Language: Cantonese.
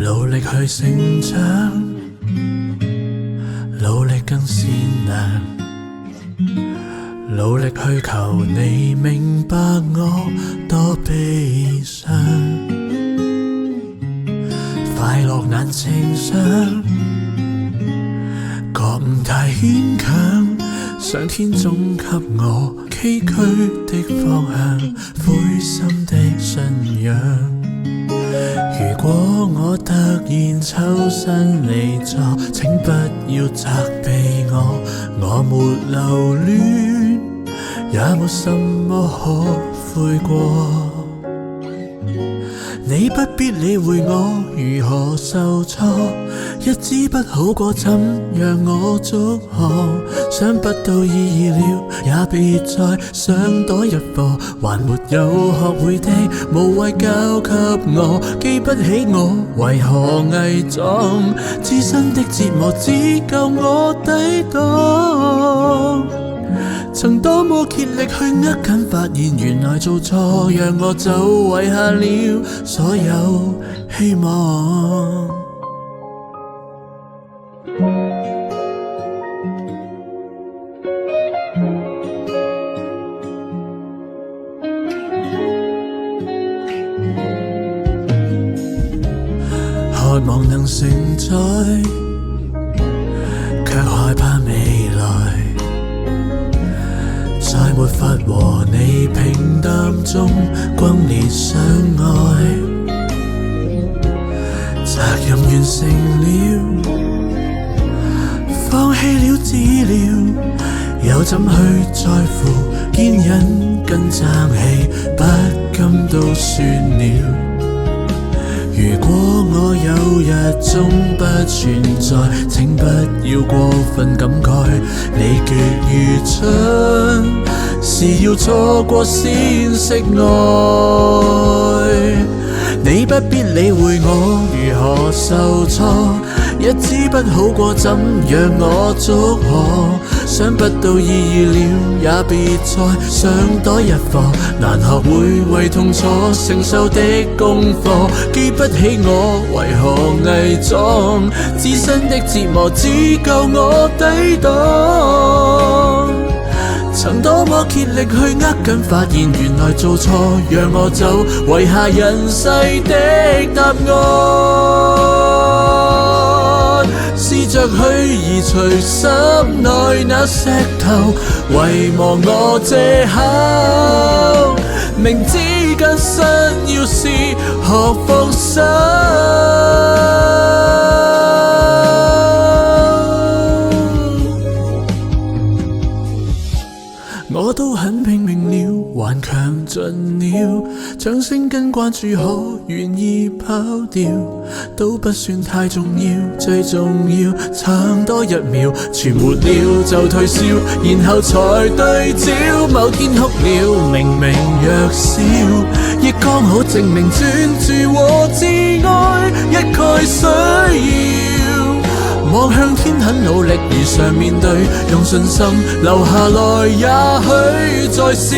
努力去成長，努力更善良，努力去求你明白我多悲傷，快樂難稱賞，覺悟太牽強，上天總給我崎嶇的方向，灰心的信仰。如果我突然抽身離座，請不要責備我，我沒留戀，也沒什麼可悔過。你不必理會我如何受挫，日子不好過怎讓我祝賀？想不到意義了，也別再想多一課，還沒有學會的無謂交給我，記不起我為何偽裝，自身的折磨只夠我抵擋。曾多麼竭力去握緊，發現原來做錯，讓我就遺下了所有希望。渴望能承載，卻害怕未來，再沒法和你平淡中轟烈相愛。責任完成了，放棄了治療，又怎去在乎？堅忍跟爭氣，不甘都算了。如果我有日終不存在，請不要過分感慨，你決如春，是要錯過先識愛。你不必理會我如何受挫，日子不好過怎讓我祝賀？想不到意義了，也別再想多一課，難學會為痛楚承受的功課，記不起我為何偽裝，自身的折磨只夠我抵擋。曾多麼竭力去握緊，發現原來做錯，讓我走遺下人世的答案，試着去移除心內那石頭，遺忘我藉口，明知艱辛要試學放手。我都很拼命了，還強盡了，掌聲跟關注可願意跑掉，都不算太重要，最重要撐多一秒，全沒了就退燒，然後才對焦。某天哭了，明明弱小，亦剛好證明專注和自愛一概需要。望向天很努力，如常面對，用信心留下來，也許再試。